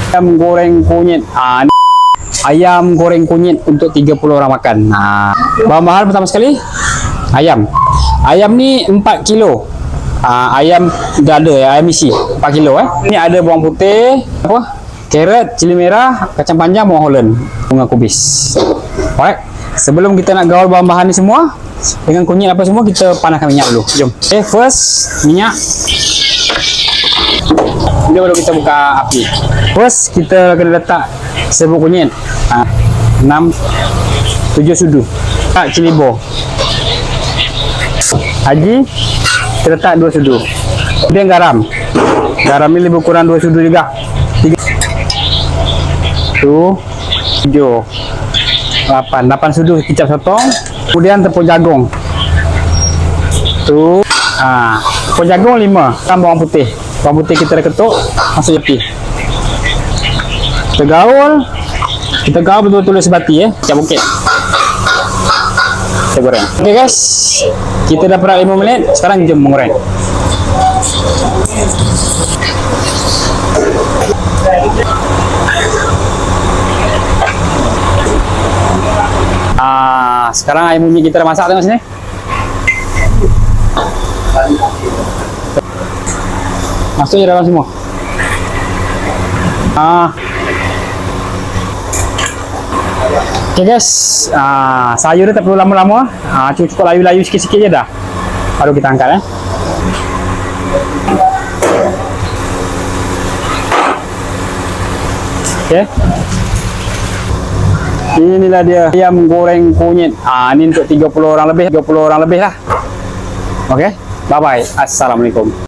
Ayam goreng kunyit. Ni ayam goreng kunyit untuk 30 orang makan. Bahan-bahan pertama sekali ayam. Ayam ni 4 kilo. Ayam dah ada ayam isi 4 kilo Ni ada bawang putih, carrot, cili merah, kacang panjang, bawang holland, bunga kubis. Alright. Sebelum kita nak gaul bahan-bahan ni semua dengan kunyit apa semua, kita panaskan minyak dulu. Jom. First minyak. Kemudian baru kita buka api. First kita kena letak serbuk kunyit. 6 7 sudu. Letak cili bo. Haji kita letak 2 sudu. Kemudian garam. Garam ni lebih kurang 2 sudu juga. 3 7 8 sudu kicap sotong. Kemudian tepung jagung. Tepung jagung 5. Tambah bawang putih. Bawang putih kita dah ketuk, masuk api. Kita gaul betul-betul sebati macam bukit. Kita goreng. Okey guys, kita dah perak 5 minit. Sekarang jom menggoreng. Sekarang ayam kunyit kita dah masak, tengok sini. Masuk je dalam semua. Okay guys, sayur dia tak perlu lama-lama. Cukup layu-layu sikit-sikit je dah. Baru kita angkat Okay. Inilah dia ayam goreng kunyit. Ini untuk 30 orang lebih lah. Okay. Bye bye. Assalamualaikum.